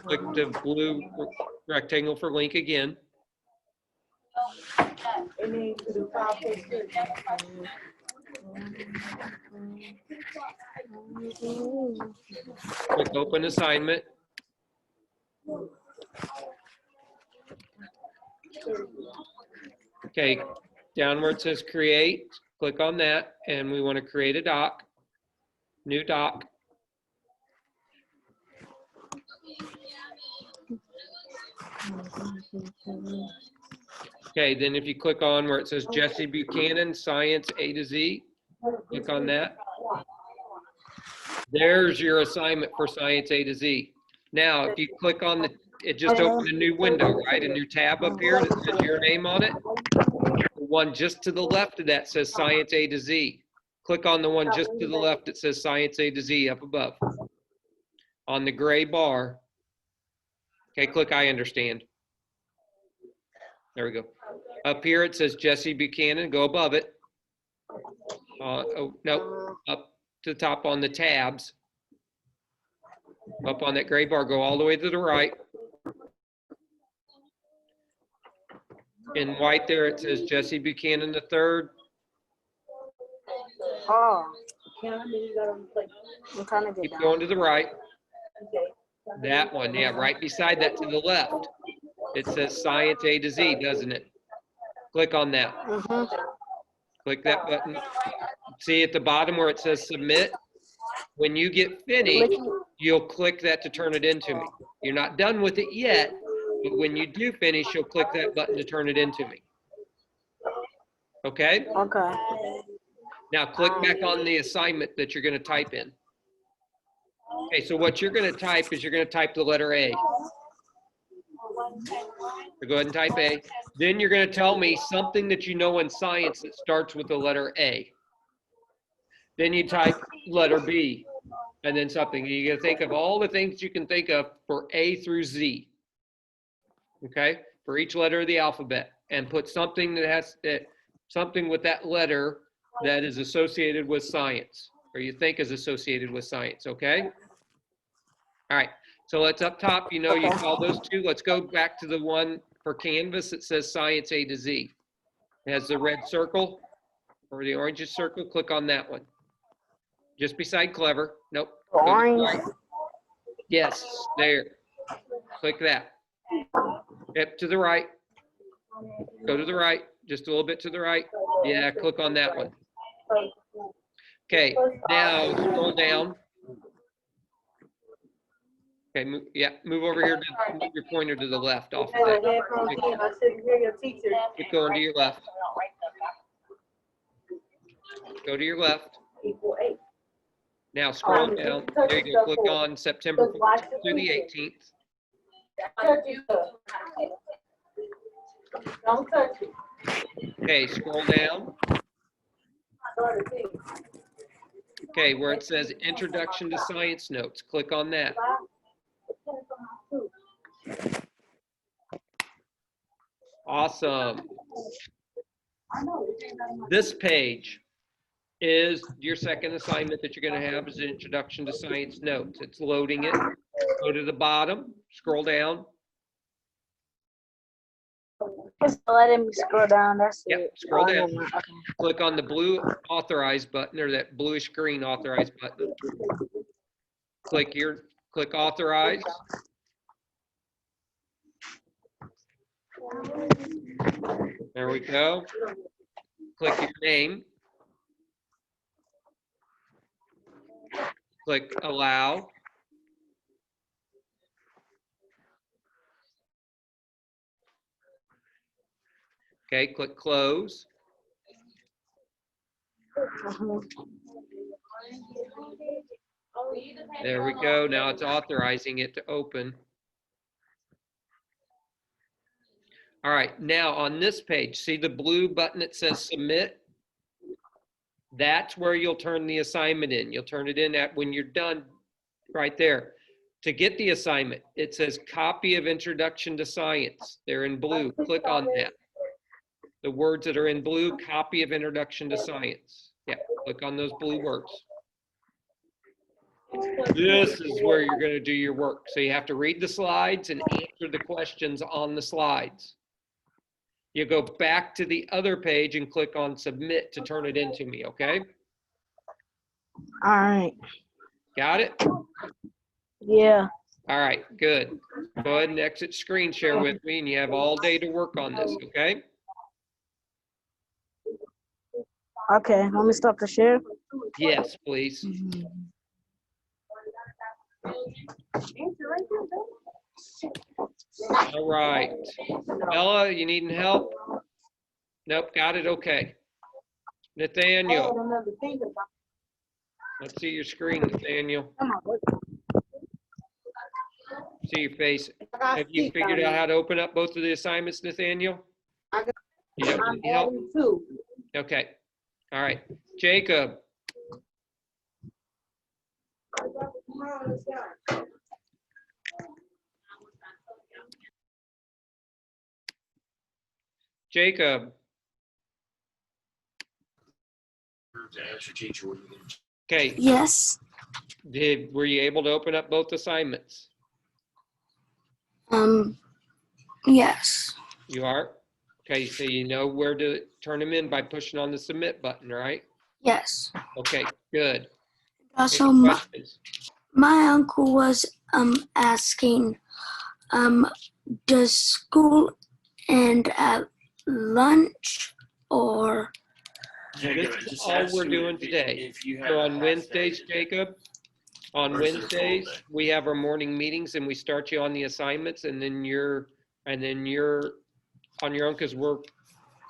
Click the blue rectangle for link again. Click open assignment. Okay, down where it says create, click on that, and we want to create a doc, new doc. Okay, then if you click on where it says Jesse Buchanan, Science A to Z, click on that. There's your assignment for Science A to Z. Now, if you click on the, it just opened a new window, right? A new tab up here that says your name on it. The one just to the left of that says Science A to Z. Click on the one just to the left that says Science A to Z up above. On the gray bar. Okay, click I understand. There we go. Up here it says Jesse Buchanan, go above it. Oh, no, up to the top on the tabs. Up on that gray bar, go all the way to the right. In white there, it says Jesse Buchanan III. Oh. Keep going to the right. That one, yeah, right beside that to the left. It says Science A to Z, doesn't it? Click on that. Click that button. See at the bottom where it says submit? When you get finished, you'll click that to turn it into me. You're not done with it yet, but when you do finish, you'll click that button to turn it into me. Okay? Okay. Now click back on the assignment that you're going to type in. Okay, so what you're going to type is you're going to type the letter A. So go ahead and type A. Then you're going to tell me something that you know in science that starts with the letter A. Then you type letter B and then something. You're going to think of all the things you can think of for A through Z. Okay, for each letter of the alphabet, and put something that has something with that letter that is associated with science, or you think is associated with science. Okay. All right. So let's up top. You know, you call those two. Let's go back to the one for Canvas that says Science A to Z. It has the red circle or the orange circle. Click on that one. Just beside clever. Nope. Orange. Yes, there. Click that. Yep, to the right. Go to the right. Just a little bit to the right. Yeah, click on that one. Okay, now scroll down. Okay, move over here to move your pointer to the left off of that. Keep going to your left. Go to your left. Now scroll down. There you go. Click on September 14th through the 18th. Don't touch it. Okay, scroll down. Okay, where it says Introduction to Science Notes, click on that. Awesome. This page is your second assignment that you're going to have is an Introduction to Science Notes. It's loading it. Go to the bottom, scroll down. Just letting me scroll down. That's Yep, it. scroll Oh, down. never mind. Okay. Click on the blue authorize button or that bluish green authorize button. Click authorize. There we go. Click your name. Click allow. Okay, click close. There we go. Now it's authorizing it to open. All right, now on this page, see the blue button that says submit? That's where you'll turn the assignment in. You'll turn it in at when you're done right there. To get the assignment, it says copy of Introduction to Science. They're in blue. Click on that. The words that are in blue, copy of Introduction to Science. Yeah, click on those blue words. This is where you're going to do your work. So you have to read the slides and answer the questions on the slides. You go back to the other page and click on submit to turn it into me, okay? All right. Got it? Yeah. All right, good. Go ahead and exit screen share with me and you have all day to work on this, okay? Okay. Let me stop the share. Yes, please. All right. Bella, you needing help? Nope, got it, okay. Nathaniel, let's see your screen, Nathaniel. See your face. Have you figured out how to open up both of the assignments, Nathaniel? You don't need help? Okay. All right. Jacob. Jacob. Okay. Yes. Were you able to open up both assignments? Yes. You are? Okay, so you know where to turn them in by pushing on the submit button, right? Yes. Okay, good. Also, Any questions? my uncle was asking, does school end at lunch or? This is all we're doing today. So on Wednesdays, Jacob, on Wednesdays, we have our morning meetings and we start you on the assignments and then you're on your own because we're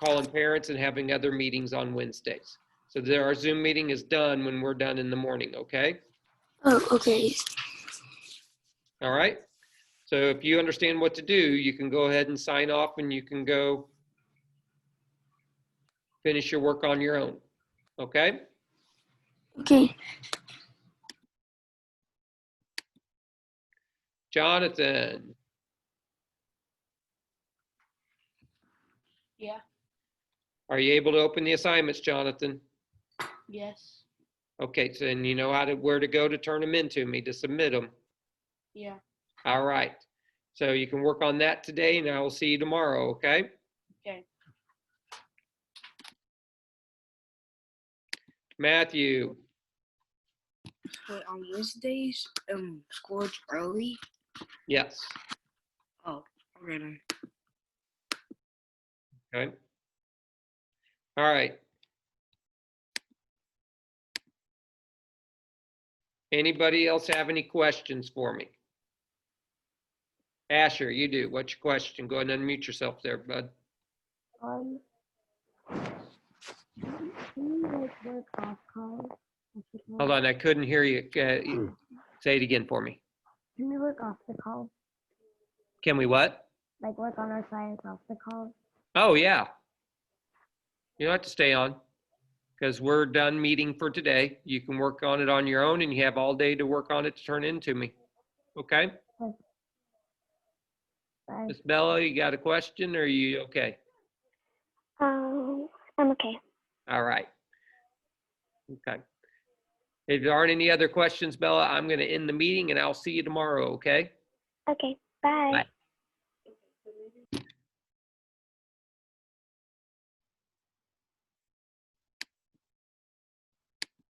calling parents and having other meetings on Wednesdays. So our Zoom meeting is done when we're done in the morning, okay? Oh, okay. All right. So if you understand what to do, you can go ahead and sign off and you can go finish your work on your own. Okay? Okay. Jonathan. Yeah. Are you able to open the assignments, Jonathan? Yes. Okay, so then you know where to go to turn them into me, to submit them. Yeah. All right. So you can work on that today and I will see you tomorrow, okay? Okay. Matthew. But on Wednesdays, school's early. Yes. Oh, okay then. Okay. All right. Anybody else have any questions for me? Asher, you do. What's your question? Go ahead and unmute yourself there, bud. Can you like work off calls? Hold on, I couldn't hear you. Say it again for me. Can we work off the calls? Can we what? Like work on our science off the calls? Oh, yeah. You don't have to stay on. because we're done meeting for today. You can work on it on your own, and you have all day to work on it to turn into me. Okay? Bye. Miss Bella, you got a question, or are you okay? I'm okay. All right. Okay. If there aren't any other questions, Bella, I'm going to end the meeting, and I'll see you tomorrow, okay? Okay. Bye. Bye.